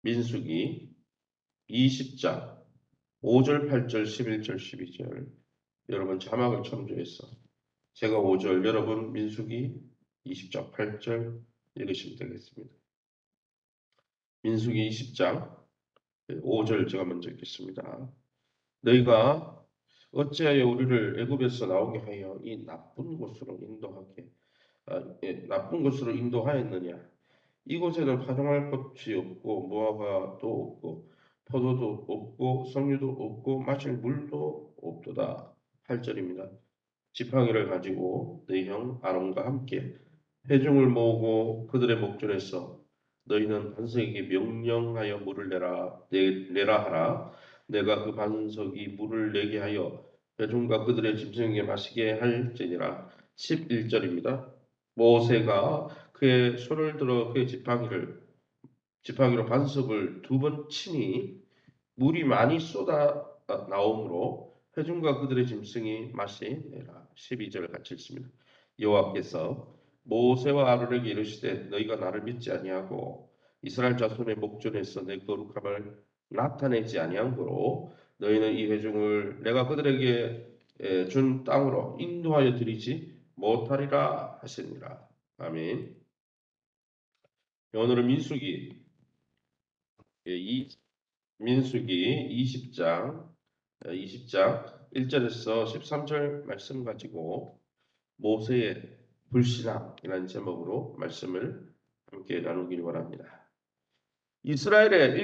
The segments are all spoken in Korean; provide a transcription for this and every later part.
민수기 20장 5절, 8절, 11절, 12절. 여러분 자막을 첨부해서 제가 5절, 여러분 민수기 20장 8절 읽으시면 되겠습니다. 민수기 20장 5절 제가 먼저 읽겠습니다. 너희가 어찌하여 우리를 애굽에서 나오게 하여 이 나쁜 곳으로 인도하였느냐? 이곳에는 파종할 것이 없고 무화과도 없고 포도도 없고 석류도 없고 마실 물도 없도다. 8절입니다. 지팡이를 가지고 너희 형 아론과 함께 회중을 모으고 그들의 목전에서 너희는 반석에게 명령하여 물을 내라 하라. 내가 그 반석이 물을 내게 하여 회중과 그들의 짐승에게 마시게 할지니라. 11절입니다. 모세가 그의 손을 들어 그의 지팡이로 반석을 2번 치니 물이 많이 쏟아 나오므로 회중과 그들의 짐승이 마시니라. 12절 같이 읽습니다. 여호와께서 모세와 아론에게 이르시되 너희가 나를 믿지 아니하고 이스라엘 자손의 목전에서 내 거룩함을 나타내지 아니함으로 너희는 이 회중을 내가 그들에게 준 땅으로 인도하여 드리지 못하리라 하시니라. 아멘. 오늘은 민수기 20장 1절에서 13절 말씀 가지고 모세의 불신앙이라는 제목으로 말씀을 함께 나누기를 원합니다. 이스라엘의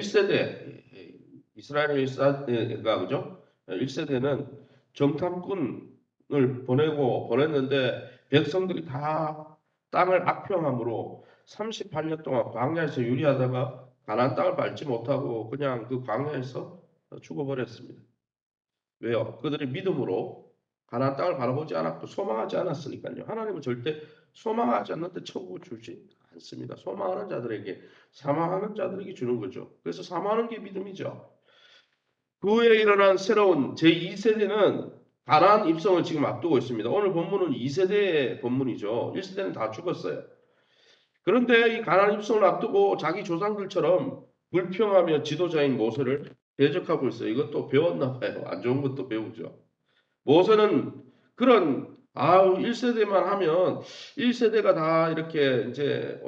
1세대가 그죠? 1세대는 정탐꾼을 보냈는데 백성들이 다 땅을 악평함으로 38년 동안 광야에서 유리하다가 가나안 땅을 밟지 못하고 그냥 그 광야에서 죽어버렸습니다. 왜요? 그들의 믿음으로 가나안 땅을 바라보지 않았고 소망하지 않았으니까요. 하나님은 절대 소망하지 않는데 천국을 주지 않습니다. 소망하는 자들에게, 사망하는 자들에게 주는 거죠. 그래서 사망하는 게 믿음이죠. 그 후에 일어난 새로운 제2세대는 가나안 입성을 지금 앞두고 있습니다. 오늘 본문은 2세대의 본문이죠. 1세대는 다 죽었어요. 그런데 이 가나안 입성을 앞두고 자기 조상들처럼 불평하며 지도자인 모세를 대적하고 있어요. 이것도 배웠나 봐요. 안 좋은 것도 배우죠. 모세는 그런 1세대만 하면 1세대가 다 이렇게 이제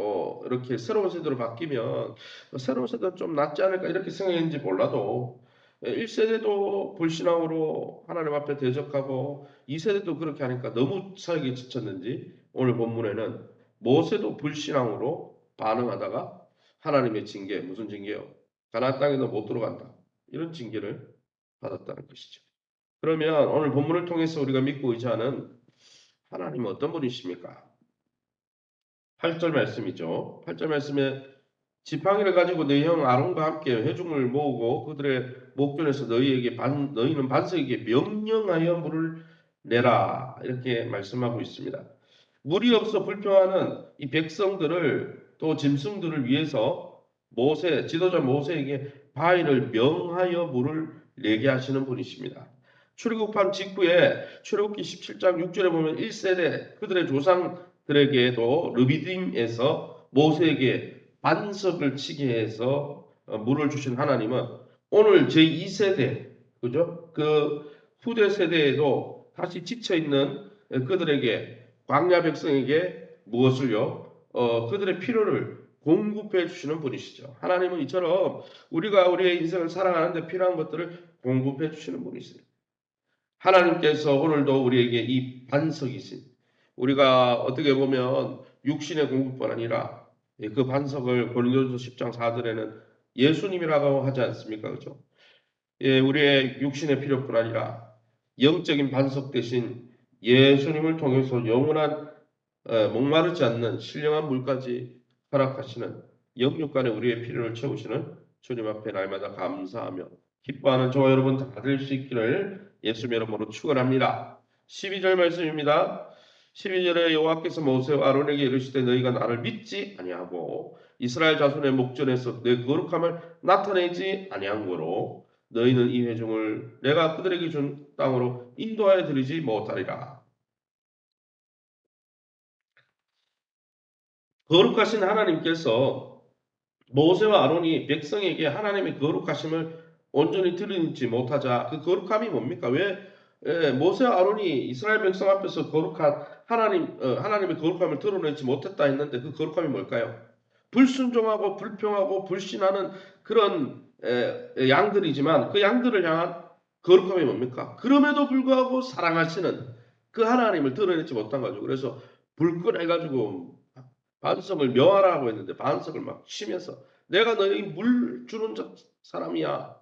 이렇게 새로운 세대로 바뀌면 새로운 세대는 좀 낫지 않을까 이렇게 생각했는지 몰라도 1세대도 불신앙으로 하나님 앞에 대적하고 2세대도 그렇게 하니까 너무 사역에 지쳤는지 오늘 본문에는 모세도 불신앙으로 반응하다가 하나님의 징계, 무슨 징계요? 가나안 땅에도 못 들어간다. 이런 징계를 받았다는 것이죠. 그러면 오늘 본문을 통해서 우리가 믿고 의지하는 하나님은 어떤 분이십니까? 8절 말씀이죠. 8절 말씀에 지팡이를 가지고 네 형 아론과 함께 회중을 모으고 그들의 목전에서 너희는 반석에게 명령하여 물을 내라 이렇게 말씀하고 있습니다. 물이 없어 불평하는 이 백성들을 또 짐승들을 위해서 지도자 모세에게 바위를 명하여 물을 내게 하시는 분이십니다. 출애굽한 직후에 출애굽기 17장 6절에 보면 1세대 그들의 조상들에게도 르비딤에서 모세에게 반석을 치게 해서 물을 주신 하나님은 오늘 제2세대 그죠? 그 후대 세대에도 다시 지쳐 있는 그들에게 광야 백성에게 무엇을요? 그들의 필요를 공급해 주시는 분이시죠. 하나님은 이처럼 우리가 우리의 인생을 살아가는데 필요한 것들을 공급해 주시는 분이세요. 하나님께서 오늘도 우리에게 이 반석이신 우리가 어떻게 보면 육신의 공급뿐 아니라 그 반석을 고린도전서 10장 4절에는 예수님이라고 하지 않습니까? 그죠? 예, 우리의 육신의 필요뿐 아니라 영적인 반석 대신 예수님을 통해서 영원한 목마르지 않는 신령한 물까지 허락하시는 영육간에 우리의 필요를 채우시는 주님 앞에 날마다 감사하며 기뻐하는 저와 여러분 다 될 수 있기를 예수님 이름으로 축원합니다. 12절 말씀입니다. 12절에 여호와께서 모세와 아론에게 이르시되 너희가 나를 믿지 아니하고 이스라엘 자손의 목전에서 내 거룩함을 나타내지 아니함으로 너희는 이 회중을 내가 그들에게 준 땅으로 인도하여 드리지 못하리라. 거룩하신 하나님께서 모세와 아론이 백성에게 하나님의 거룩하심을 온전히 드러내지 못하자. 그 거룩함이 뭡니까? 왜 모세와 아론이 이스라엘 백성 앞에서 거룩한 하나님의 거룩함을 드러내지 못했다 했는데 그 거룩함이 뭘까요? 불순종하고 불평하고 불신하는 그런 양들이지만 그 양들을 향한 거룩함이 뭡니까? 그럼에도 불구하고 사랑하시는 그 하나님을 드러내지 못한 거죠. 그래서 불끈해가지고 반석을 멸하라고 했는데 반석을 막 치면서 내가 너희 물 주는 사람이야.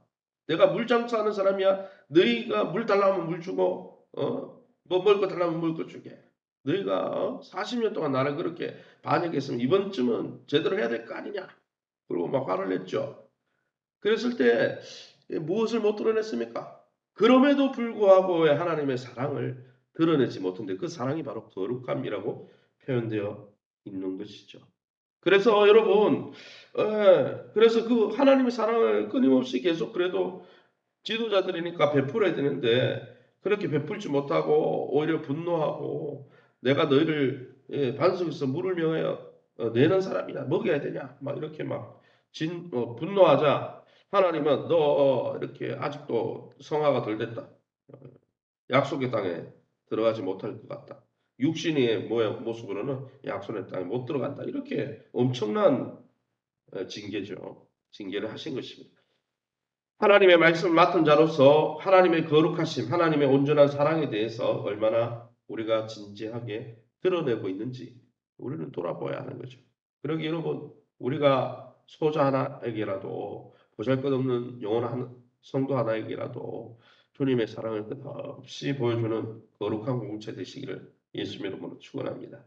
내가 물 장사하는 사람이야. 너희가 물 달라면 물 주고 뭐 먹을 거 달라면 먹을 거 주게. 너희가 40년 동안 나를 그렇게 반역했으면 이번쯤은 제대로 해야 될 거 아니냐. 그리고 막 화를 냈죠. 그랬을 때 무엇을 못 드러냈습니까? 그럼에도 불구하고 하나님의 사랑을 드러내지 못한데 그 사랑이 바로 거룩함이라고 표현되어 있는 것이죠. 그래서 여러분, 그래서 그 하나님의 사랑을 끊임없이 계속 그래도 지도자들이니까 베풀어야 되는데 그렇게 베풀지 못하고 오히려 분노하고 내가 너희를 반석에서 물을 명하여 내는 사람이나 먹여야 되냐 막 이렇게 막 분노하자 하나님은 너 이렇게 아직도 성화가 덜 됐다. 약속의 땅에 들어가지 못할 것 같다. 육신의 모습으로는 약속의 땅에 못 들어간다. 이렇게 엄청난 징계죠. 징계를 하신 것입니다. 하나님의 말씀을 맡은 자로서 하나님의 거룩하심, 하나님의 온전한 사랑에 대해서 얼마나 우리가 진지하게 드러내고 있는지 우리는 돌아봐야 하는 거죠. 그러기 여러분, 우리가 소자 하나에게라도 보잘것없는 영혼한 성도 하나에게라도 주님의 사랑을 끝없이 보여주는 거룩한 공동체 되시기를 예수님 이름으로 축원합니다.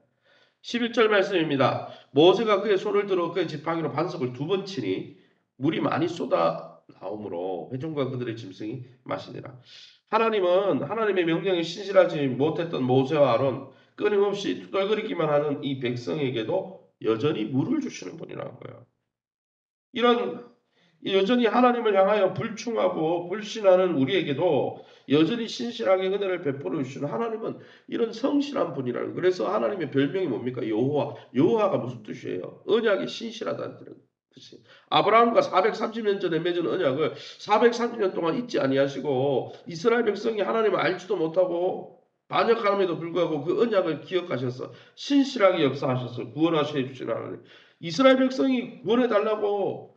11절 말씀입니다. 모세가 그의 손을 들어 그의 지팡이로 반석을 2번 치니 물이 많이 쏟아 나오므로 회중과 그들의 짐승이 마시니라. 하나님은 하나님의 명령에 신실하지 못했던 모세와 아론 끊임없이 투덜거리기만 하는 이 백성에게도 여전히 물을 주시는 분이라는 거예요. 이런 여전히 하나님을 향하여 불충하고 불신하는 우리에게도 여전히 신실하게 은혜를 베풀어 주시는 하나님은 이런 성실한 분이라는. 그래서 하나님의 별명이 뭡니까? 여호와. 여호와가 무슨 뜻이에요? 언약이 신실하다는 뜻이에요. 아브라함과 430년 전에 맺은 언약을 430년 동안 잊지 아니하시고 이스라엘 백성이 하나님을 알지도 못하고 반역함에도 불구하고 그 언약을 기억하셔서 신실하게 역사하셔서 구원하셔 주신 하나님. 이스라엘 백성이 구원해 달라고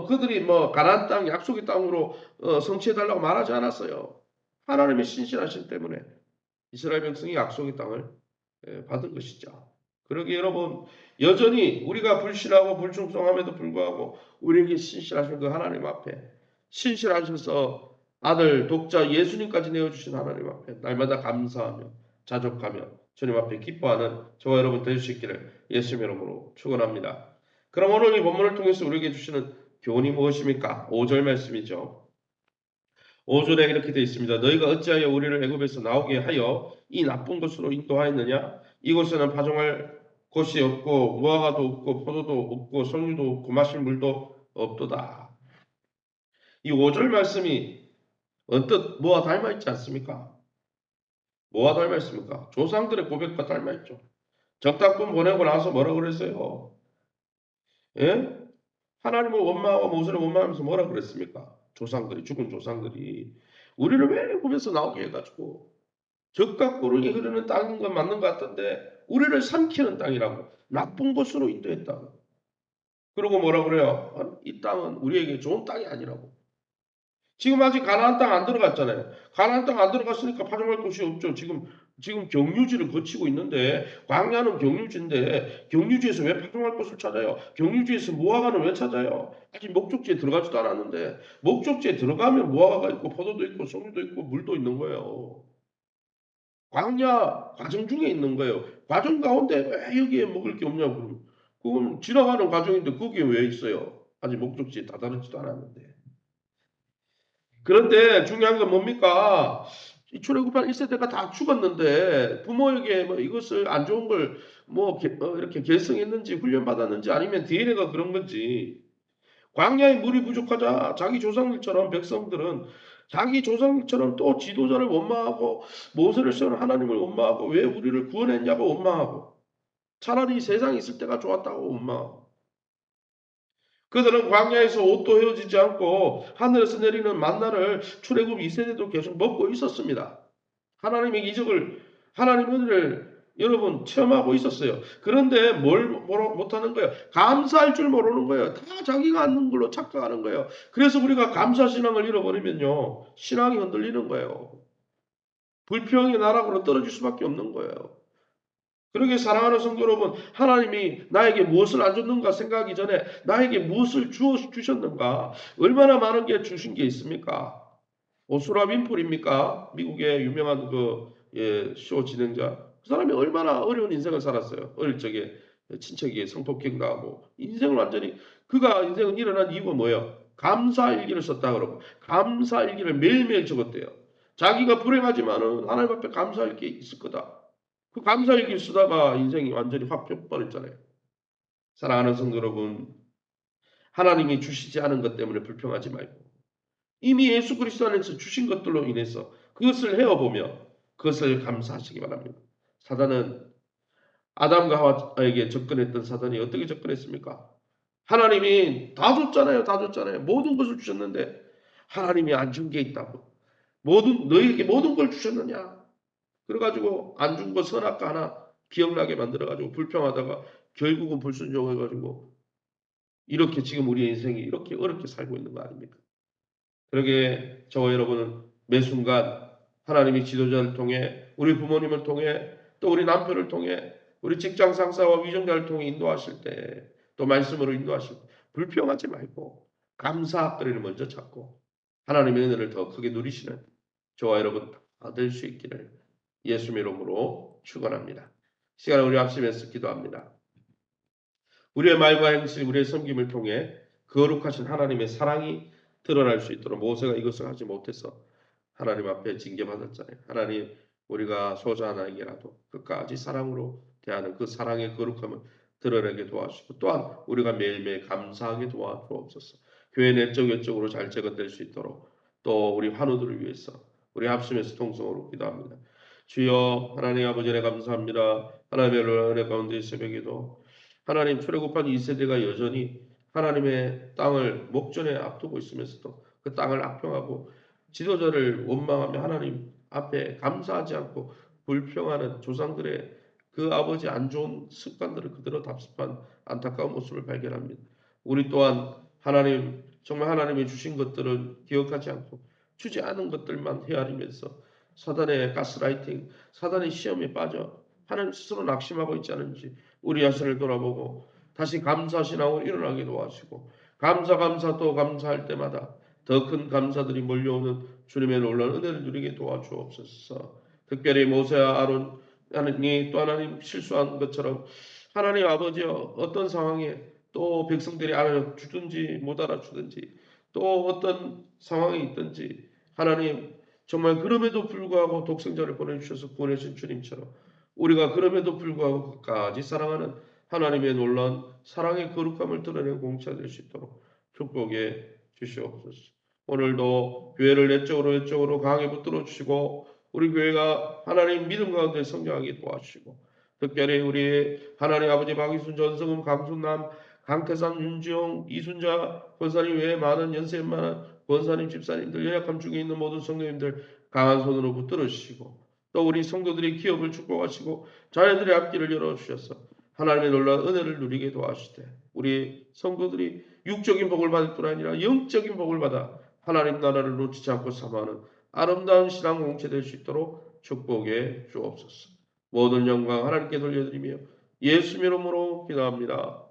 그들이 뭐 가나안 땅 약속의 땅으로 성취해 달라고 말하지 않았어요. 하나님의 신실하심 때문에 이스라엘 백성이 약속의 땅을 받은 것이죠. 그러기 여러분 여전히 우리가 불신하고 불충성함에도 불구하고 우리에게 신실하신 그 하나님 앞에 신실하셔서 아들 독자 예수님까지 내어주신 하나님 앞에 날마다 감사하며 자족하며 주님 앞에 기뻐하는 저와 여러분 되실 수 있기를 예수님 이름으로 축원합니다. 그럼 오늘 이 본문을 통해서 우리에게 주시는 교훈이 무엇입니까? 5절 말씀이죠. 5절에 이렇게 되어 있습니다. 너희가 어찌하여 우리를 애굽에서 나오게 하여 이 나쁜 곳으로 인도하였느냐? 이곳에는 파종할 곳이 없고 무화과도 없고 포도도 없고 석류도 없고 마실 물도 없도다. 이 5절 말씀이 언뜻 뭐와 닮아 있지 않습니까? 뭐와 닮아 있습니까? 조상들의 고백과 닮아 있죠. 적당품 보내고 나서 뭐라 그랬어요? 예? 하나님을 원망하고 모세를 원망하면서 뭐라 그랬습니까? 조상들이 죽은 조상들이 우리를 왜 애굽에서 나오게 해가지고 적과 꿀이 흐르는 땅인 건 맞는 것 같은데 우리를 삼키는 땅이라고 나쁜 곳으로 인도했다. 그리고 뭐라 그래요? 이 땅은 우리에게 좋은 땅이 아니라고. 지금 아직 가나안 땅 안 들어갔잖아요. 가나안 땅 안 들어갔으니까 파종할 곳이 없죠. 지금 경유지를 거치고 있는데 광야는 경유지인데 경유지에서 왜 파종할 곳을 찾아요? 경유지에서 무화과는 왜 찾아요? 아직 목적지에 들어가지도 않았는데 목적지에 들어가면 무화과가 있고 포도도 있고 송유도 있고 물도 있는 거예요. 광야 과정 중에 있는 거예요. 과정 가운데 왜 여기에 먹을 게 없냐고 그러면 그건 지나가는 과정인데 거기에 왜 있어요? 아직 목적지에 다다르지도 않았는데. 그런데 중요한 건 뭡니까? 이 출애굽한 1세대가 다 죽었는데 부모에게 뭐 이것을 안 좋은 걸 뭐 이렇게 계승했는지 훈련받았는지 아니면 DNA가 그런 건지 광야에 물이 부족하자 자기 조상들처럼 백성들은 자기 조상들처럼 또 지도자를 원망하고 모세를 세운 하나님을 원망하고 왜 우리를 구원했냐고 원망하고 차라리 세상에 있을 때가 좋았다고 원망하고 그들은 광야에서 옷도 헤어지지 않고 하늘에서 내리는 만나를 출애굽 2세대도 계속 먹고 있었습니다. 하나님의 기적을, 하나님의 은혜를 여러분 체험하고 있었어요. 그런데 뭘 못하는 거예요? 감사할 줄 모르는 거예요. 다 자기가 아는 걸로 착각하는 거예요. 그래서 우리가 감사신앙을 잃어버리면요, 신앙이 흔들리는 거예요. 불평의 나락으로 떨어질 수밖에 없는 거예요. 그러게 사랑하는 성도 여러분, 하나님이 나에게 무엇을 안 줬는가 생각하기 전에 나에게 무엇을 주셨는가? 얼마나 많은 게 주신 게 있습니까? 오스라 윈풀입니까? 미국의 유명한 쇼 진행자. 그 사람이 얼마나 어려운 인생을 살았어요. 어릴 적에 친척이 성폭행 당하고 인생을 완전히 그가 인생은 일어난 이유가 뭐예요? 감사 일기를 썼다 그러고 감사 일기를 매일매일 적었대요. 자기가 불행하지만은 하나님 앞에 감사할 게 있을 거다. 그 감사 일기 쓰다가 인생이 완전히 확 펴버렸잖아요. 사랑하는 성도 여러분, 하나님이 주시지 않은 것 때문에 불평하지 말고 이미 예수 그리스도 안에서 주신 것들로 인해서 그것을 헤어보며 그것을 감사하시기 바랍니다. 사단은 아담과 하와에게 접근했던 사단이 어떻게 접근했습니까? 하나님이 다 줬잖아요. 다 줬잖아요. 모든 것을 주셨는데 하나님이 안 준 게 있다고. 너희에게 모든 걸 주셨느냐? 그래가지고 안 준 거 선악과 하나 기억나게 만들어가지고 불평하다가 결국은 불순종해가지고 이렇게 지금 우리의 인생이 이렇게 어렵게 살고 있는 거 아닙니까? 그러게 저와 여러분은 매 순간 하나님이 지도자를 통해 우리 부모님을 통해 또 우리 남편을 통해 우리 직장 상사와 위정자를 통해 인도하실 때 또 말씀으로 인도하실 때 불평하지 말고 감사거리를 먼저 찾고 하나님의 은혜를 더 크게 누리시는 저와 여러분 다 될 수 있기를 예수의 이름으로 축원합니다. 시간을 우리 합심해서 기도합니다. 우리의 말과 행실, 우리의 섬김을 통해 거룩하신 하나님의 사랑이 드러날 수 있도록 모세가 이것을 하지 못해서 하나님 앞에 징계받았잖아요. 하나님, 우리가 소자 하나에게라도 끝까지 사랑으로 대하는 그 사랑의 거룩함을 드러내게 도와주시고 또한 우리가 매일매일 감사하게 도와주옵소서. 교회 내적 외적으로 잘 재건될 수 있도록 또 우리 환우들을 위해서 우리 합심해서 통성으로 기도합니다. 주여 하나님 아버지에 감사합니다. 하나님의 은혜 가운데 새벽에도 하나님 출애굽한 2세대가 여전히 하나님의 땅을 목전에 앞두고 있으면서도 그 땅을 악평하고 지도자를 원망하며 하나님 앞에 감사하지 않고 불평하는 조상들의 그 아버지 안 좋은 습관들을 그대로 답습한 안타까운 모습을 발견합니다. 우리 또한 하나님 정말 하나님이 주신 것들을 기억하지 않고 주지 않은 것들만 헤아리면서 사단의 가스라이팅, 사단의 시험에 빠져 하나님 스스로 낙심하고 있지 않은지 우리 자신을 돌아보고 다시 감사신앙으로 일어나게 도와주시고 감사 또 감사할 때마다 더 큰 감사들이 몰려오는 주님의 놀라운 은혜를 누리게 도와주옵소서. 특별히 모세와 아론 하나님이 또 하나님 실수한 것처럼 하나님 아버지여 어떤 상황에 또 백성들이 알아주든지 못 알아주든지 또 어떤 상황이 있든지 하나님 정말 그럼에도 불구하고 독생자를 보내주셔서 구원하신 주님처럼 우리가 그럼에도 불구하고 끝까지 사랑하는 하나님의 놀라운 사랑의 거룩함을 드러내는 공동체가 될 수 있도록 축복해 주시옵소서. 오늘도 교회를 내적으로 강하게 붙들어 주시고 우리 교회가 하나님 믿음 가운데 성장하게 도와주시고 특별히 우리 하나님 아버지 박이순 전성금 강순남 강태산 윤지용 이순자 권사님 외에 많은 연세 많은 권사님 집사님들 연약함 중에 있는 모든 성도님들 강한 손으로 붙들어 주시고 또 우리 성도들의 기업을 축복하시고 자녀들의 앞길을 열어주셔서 하나님의 놀라운 은혜를 누리게 도와주시되 우리 성도들이 육적인 복을 받을 뿐 아니라 영적인 복을 받아 하나님 나라를 놓치지 않고 사모하는 아름다운 신앙 공동체 될 수 있도록 축복해 주옵소서. 모든 영광 하나님께 돌려드리며 예수 이름으로 기도합니다.